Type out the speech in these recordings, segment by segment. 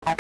I'm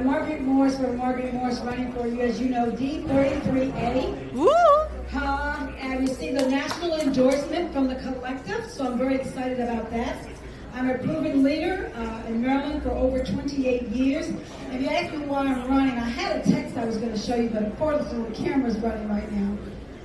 Margaret Morris for Margaret Morris running for you, as you know, D33A. Woo! And you see the national endorsement from the collective, so I'm very excited about that. I'm a proven leader in Maryland for over 28 years. If you ask me why I'm running, I had a text I was going to show you, but unfortunately the camera's running right now.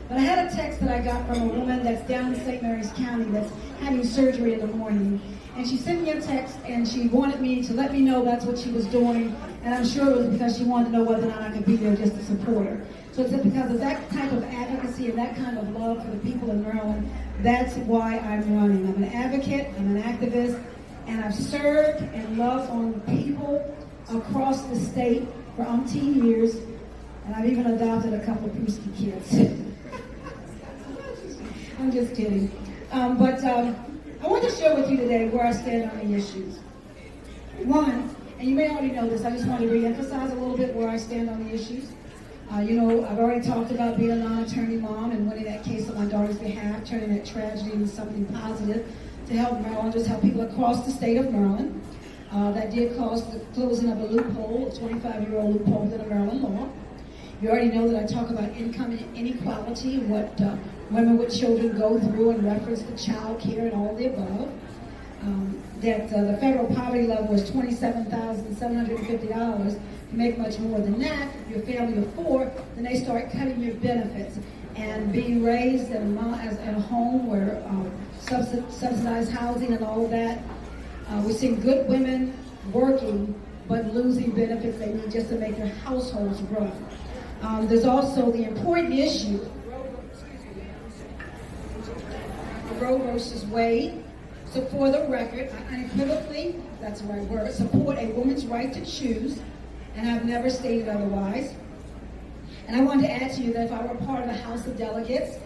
But I had a text that I got from a woman that's down in St. Mary's County that's having surgery in the morning. And she sent me a text and she wanted me to let me know that's what she was doing. And I'm sure it was because she wanted to know whether or not I could be there just to support her. So it's because of that type of advocacy and that kind of love for the people in Maryland, that's why I'm running. I'm an advocate, I'm an activist, and I've served and loved on people across the state for umpteen years. And I've even adopted a couple of Prusky kids. I'm just kidding. I want to share with you today where I stand on the issues. One, and you may already know this, I just want to re-emphasize a little bit where I stand on the issues. I've already talked about being a non-attorney mom and winning that case on my daughter's behalf, turning that tragedy into something positive to help Marylanders, help people across the state of Maryland. That did cause the closing of a loophole, a 25-year-old loophole in the Maryland law. You already know that I talk about income inequality and what women with children go through in reference to child care and all the above. The federal poverty level is $27,750. You make much more than that. If you're a family of four, then they start cutting your benefits. And being raised in a home where subsidized housing and all of that, we're seeing good women working but losing benefits they need just to make their households run. There's also the important issue of Roe versus Wade. So for the record, I unequivocally, that's the right word, support a woman's right to choose, and I've never stated otherwise. And I want to add to you that if I were part of the House of Delegates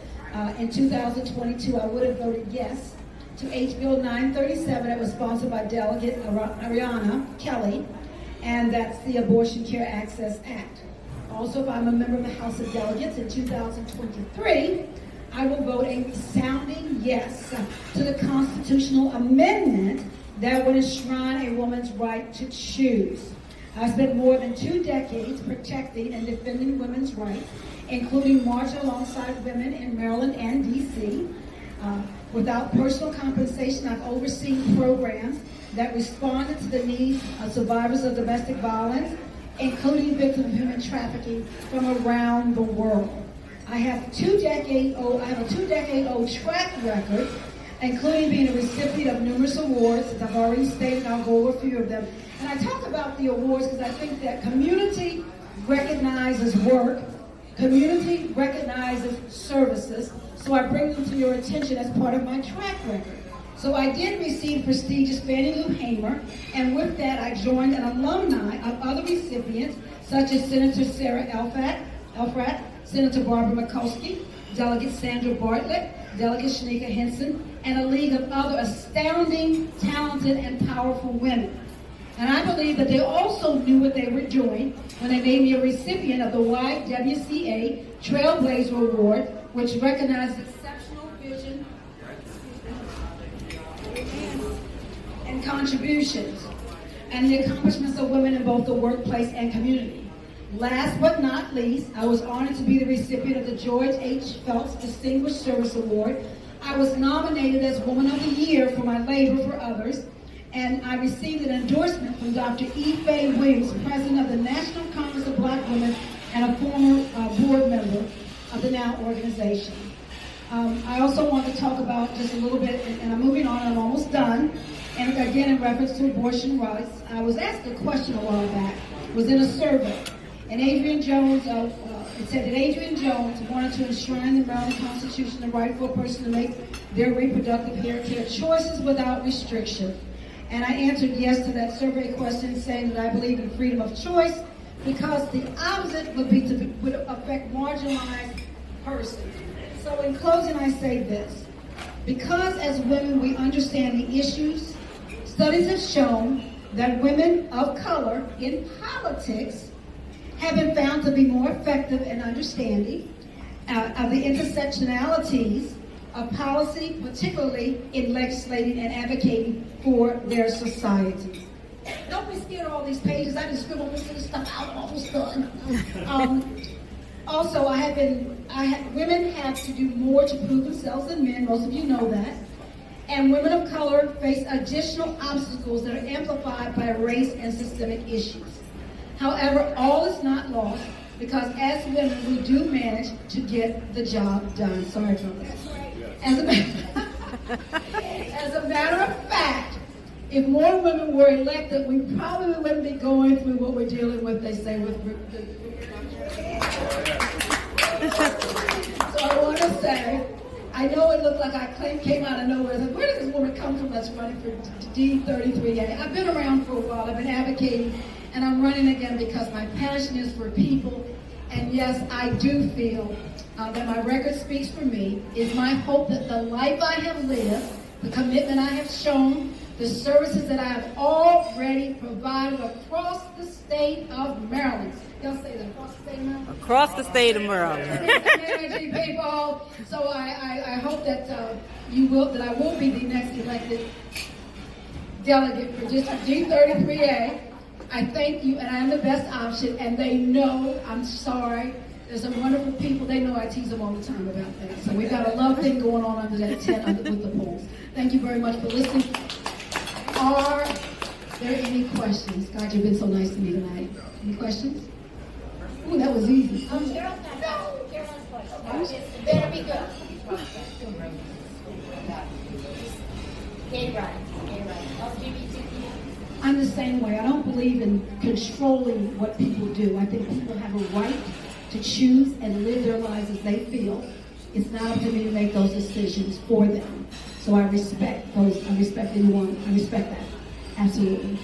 in 2022, I would have voted yes to H. Bill 937 that was sponsored by Delegate Ariana Kelly, and that's the Abortion Care Access Act. Also, if I'm a member of the House of Delegates in 2023, I will vote a resounding yes to the constitutional amendment that would enshrine a woman's right to choose. I spent more than 2 decades protecting and defending women's rights, including marching alongside women in Maryland and D.C. Without personal compensation, I've overseen programs that responded to the needs of survivors of domestic violence, including victims of human trafficking from around the world. I have a 2-decade-old track record, including being a recipient of numerous awards, as I've already stated. I'll go over a few of them. And I talk about the awards because I think that community recognizes work, community recognizes services, so I bring them to your attention as part of my track record. So I did receive prestigious Fannie Lou Hamer, and with that I joined an alumni of other recipients, such as Senator Sarah Elfrat, Senator Barbara Mikulski, Delegate Sandra Bartlett, Delegate Shanika Henson, and a league of other astounding, talented, and powerful women. And I believe that they also knew what they were doing when they made me a recipient of the YWCA Trailblazer Award, which recognizes exceptional vision and contributions and the accomplishments of women in both the workplace and community. Last but not least, I was honored to be the recipient of the George H. Phelps Distinguished Service Award. I was nominated as Woman of the Year for my labor for others, and I received an endorsement from Dr. E. Faye Williams, President of the National Congress of Black Women and a former board member of the NOW organization. I also want to talk about just a little bit, and I'm moving on, I'm almost done, and again in reference to abortion rights. I was asked a question a while back, it was in a survey. And Adrian Jones, it said that Adrian Jones wanted to enshrine in the Maryland Constitution the right for a person to make their reproductive health care choices without restriction. And I answered yes to that survey question, saying that I believe in freedom of choice, because the opposite would affect marginalized persons. So in closing, I say this. Because as women we understand the issues, studies have shown that women of color in politics have been found to be more effective in understanding of the intersectionalities of policy, particularly in legislating and advocating for their societies. Don't be scared of all these pages. I just scribble this stuff out almost done. Also, women have to do more to prove themselves than men. Most of you know that. And women of color face additional obstacles that are amplified by race and systemic issues. However, all is not lost, because as women, we do manage to get the job done. Sorry about that. As a matter of fact, if more women were elected, we probably wouldn't be going through what we're dealing with, they say, with So I want to say, I know it looked like I came out of nowhere. Like, where did this woman come from that's running for D33A? I've been around for a while. I've been advocating, and I'm running again because my passion is for people. And yes, I do feel that my record speaks for me. It's my hope that the life I have lived, the commitment I have shown, the services that I have already provided across the state of Maryland. Y'all say that, across the state of Maryland? Across the state of Maryland. People. So I hope that that I will be the next elected delegate for District D33A. I thank you, and I am the best option, and they know. I'm sorry. There's some wonderful people. They know I tease them all the time about that. So we've got a love thing going on under that tent with the polls. Thank you very much for listening. Are there any questions? God, you've been so nice to me tonight. Any questions? Ooh, that was easy. Carol's not done. Carol's question. It better be good. Gay rights. LGBTQ. I'm the same way. I don't believe in controlling what people do. I think people have a right to choose and live their lives as they feel. It's not up to me to make those decisions for them. So I respect those. I respect anyone. I respect that. Absolutely.